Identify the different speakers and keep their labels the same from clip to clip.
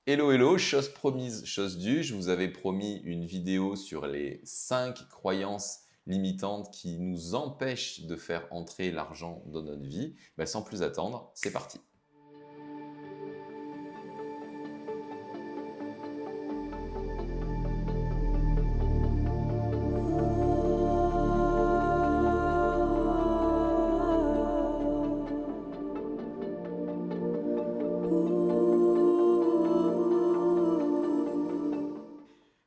Speaker 1: Hello, hello, chose promise, chose due. Je vous avais promis une vidéo sur les 5 croyances limitantes qui nous empêchent de faire entrer l'argent dans notre vie. Sans plus attendre, c'est parti.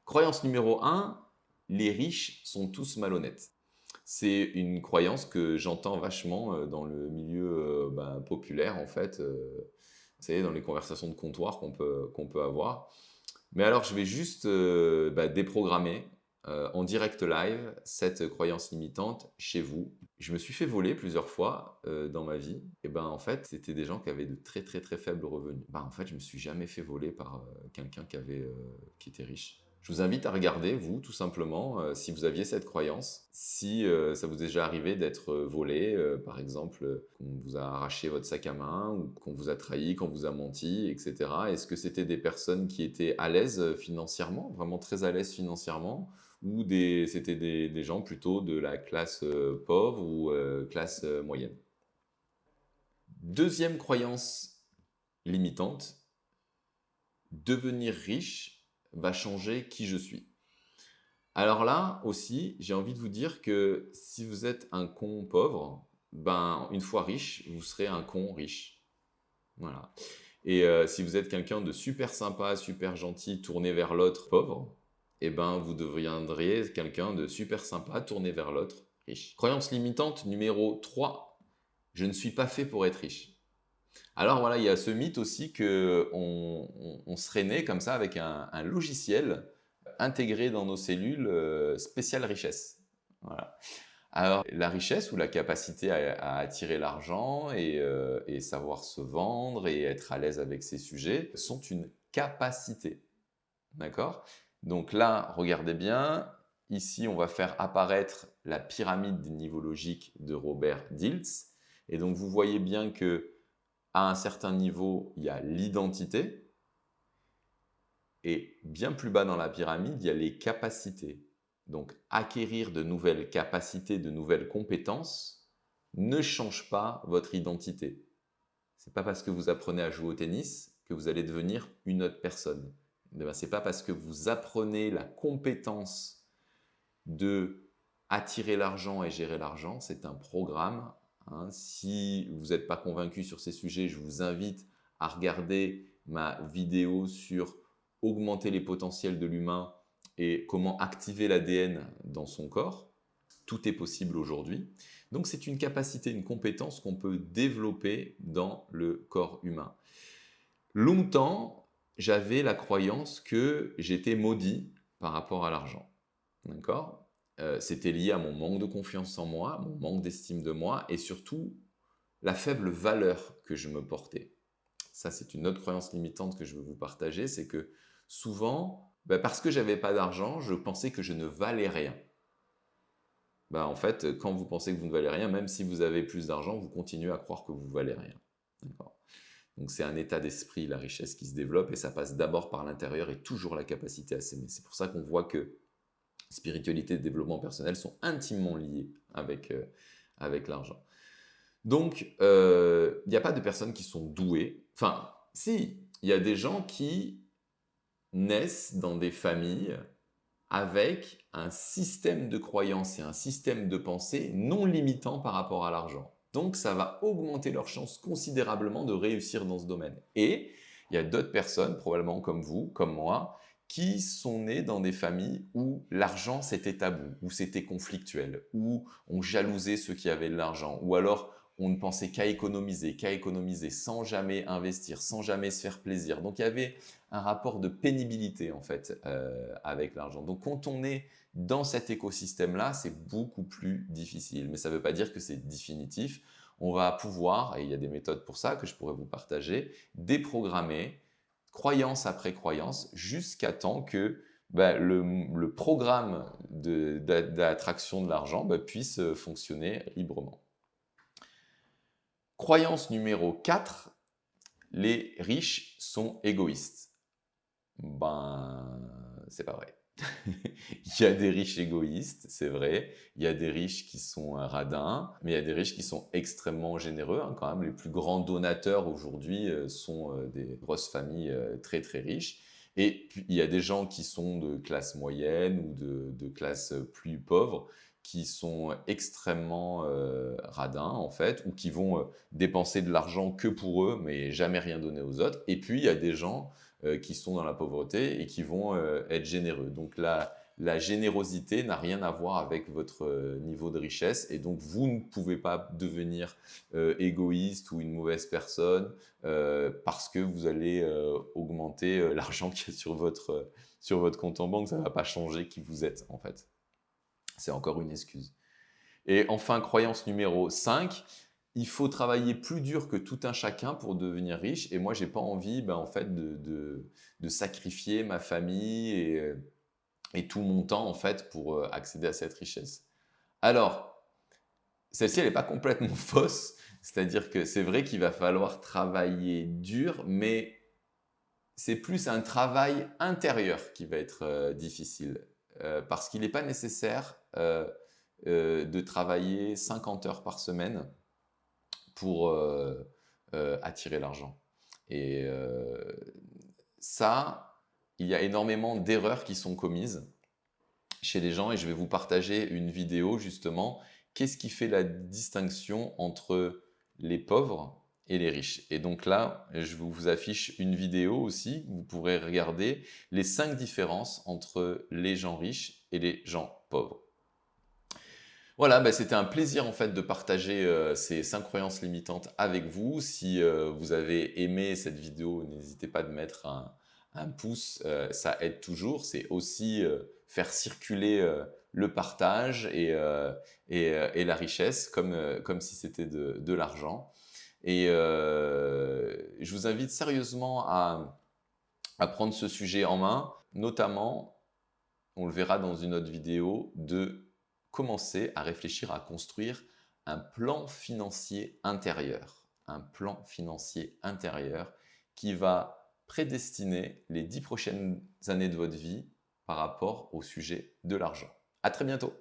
Speaker 1: Croyance numéro 1, les riches sont tous malhonnêtes. C'est une croyance que j'entends vachement dans le milieu populaire, en fait, vous savez, dans les conversations de comptoir qu'on peut avoir. Mais alors, je vais juste déprogrammer en direct live cette croyance limitante chez vous. Je me suis fait voler plusieurs fois dans ma vie. Et en fait, c'était des gens qui avaient de très très très faibles revenus. En fait, je me suis jamais fait voler par quelqu'un qui était riche. Je vous invite à regarder, vous, tout simplement, si vous aviez cette croyance, si ça vous est déjà arrivé d'être volé, par exemple, qu'on vous a arraché votre sac à main, ou qu'on vous a trahi, qu'on vous a menti, etc. Est-ce que c'était des personnes qui étaient à l'aise financièrement, vraiment très à l'aise financièrement, ou c'était des gens plutôt de la classe pauvre ou classe moyenne? Deuxième croyance limitante, devenir riche va changer qui je suis. Alors là aussi, j'ai envie de vous dire que si vous êtes un con pauvre, une fois riche, vous serez un con riche. Voilà. Et si vous êtes quelqu'un de super sympa, super gentil, tourné vers l'autre pauvre, vous deviendriez quelqu'un de super sympa, tourné vers l'autre riche. Croyance limitante numéro 3, je ne suis pas fait pour être riche. Alors voilà, il y a ce mythe aussi qu'on serait né comme ça avec un logiciel intégré dans nos cellules spécial richesse. Voilà. Alors la richesse ou la capacité à attirer l'argent et savoir se vendre et être à l'aise avec ses sujets sont une capacité. D'accord? Donc là, regardez bien, ici on va faire apparaître la pyramide des niveaux logiques de Robert Dilts. Et donc vous voyez bien que à un certain niveau, il y a l'identité, et bien plus bas dans la pyramide, il y a les capacités. Donc, acquérir de nouvelles capacités, de nouvelles compétences ne change pas votre identité. Ce n'est pas parce que vous apprenez à jouer au tennis que vous allez devenir une autre personne. Ce n'est pas parce que vous apprenez la compétence de attirer l'argent et gérer l'argent, c'est un programme. Si vous n'êtes pas convaincu sur ces sujets, je vous invite à regarder ma vidéo sur augmenter les potentiels de l'humain et comment activer l'ADN dans son corps. Tout est possible aujourd'hui. Donc c'est une capacité, une compétence qu'on peut développer dans le corps humain. Longtemps, j'avais la croyance que j'étais maudit par rapport à l'argent. D'accord? C'était lié à mon manque de confiance en moi, mon manque d'estime de moi et surtout la faible valeur que je me portais. Ça, c'est une autre croyance limitante que je veux vous partager, c'est que souvent, parce que j'avais pas d'argent, je pensais que je ne valais rien. En fait, quand vous pensez que vous ne valez rien, même si vous avez plus d'argent, vous continuez à croire que vous ne valez rien. D'accord? Donc c'est un état d'esprit, la richesse qui se développe, et ça passe d'abord par l'intérieur et toujours la capacité à s'aimer. C'est pour ça qu'on voit que spiritualité et développement personnel sont intimement liés avec l'argent. Donc, il n'y a pas de personnes qui sont douées. Enfin, si, il y a des gens qui naissent dans des familles avec un système de croyance et un système de pensée non limitant par rapport à l'argent. Donc, ça va augmenter leurs chances considérablement de réussir dans ce domaine. Et il y a d'autres personnes, probablement comme vous, comme moi, qui sont nés dans des familles où l'argent c'était tabou, où c'était conflictuel, où on jalousait ceux qui avaient de l'argent, ou alors on ne pensait qu'à économiser, sans jamais investir, sans jamais se faire plaisir. Donc il y avait un rapport de pénibilité en fait avec l'argent. Donc quand on est dans cet écosystème-là, c'est beaucoup plus difficile. Mais ça ne veut pas dire que c'est définitif. On va pouvoir, et il y a des méthodes pour ça que je pourrais vous partager, déprogrammer croyance après croyance jusqu'à temps que le programme d'attraction de l'argent puisse fonctionner librement. Croyance numéro 4, les riches sont égoïstes. Ben, c'est pas vrai. Il y a des riches égoïstes, c'est vrai. Il y a des riches qui sont radins, mais il y a des riches qui sont extrêmement généreux, hein, quand même. Les plus grands donateurs aujourd'hui sont des grosses familles très très riches. Et puis, il y a des gens qui sont de classe moyenne ou de classe plus pauvre, qui sont extrêmement radins, en fait, ou qui vont dépenser de l'argent que pour eux, mais jamais rien donner aux autres. Et puis, il y a des gens qui sont dans la pauvreté et qui vont être généreux. Donc la générosité n'a rien à voir avec votre niveau de richesse et donc vous ne pouvez pas devenir égoïste ou une mauvaise personne parce que vous allez augmenter l'argent qui est sur votre compte en banque. Ça ne va pas changer qui vous êtes en fait. C'est encore une excuse. Et enfin, croyance numéro 5, il faut travailler plus dur que tout un chacun pour devenir riche. Et moi, j'ai pas envie en fait, de sacrifier ma famille et tout mon temps en fait, pour accéder à cette richesse. Alors, celle-ci, elle n'est pas complètement fausse. C'est-à-dire que c'est vrai qu'il va falloir travailler dur, mais c'est plus un travail intérieur qui va être difficile. Parce qu'il n'est pas nécessaire de travailler 50 heures par semaine pour attirer l'argent. Et ça, il y a énormément d'erreurs qui sont commises chez les gens et je vais vous partager une vidéo justement. Qu'est-ce qui fait la distinction entre les pauvres et les riches? Et donc là, je vous affiche une vidéo aussi. Vous pourrez regarder les 5 différences entre les gens riches et les gens pauvres. Voilà, c'était un plaisir en fait de partager ces 5 croyances limitantes avec vous. Si vous avez aimé cette vidéo, n'hésitez pas de mettre un pouce, ça aide toujours. C'est aussi faire circuler le partage et la richesse comme si c'était de l'argent. Et je vous invite sérieusement à prendre ce sujet en main, notamment, on le verra dans une autre vidéo, de commencer à réfléchir à construire un plan financier intérieur. Un plan financier intérieur qui va prédestiner les 10 prochaines années de votre vie par rapport au sujet de l'argent. À très bientôt.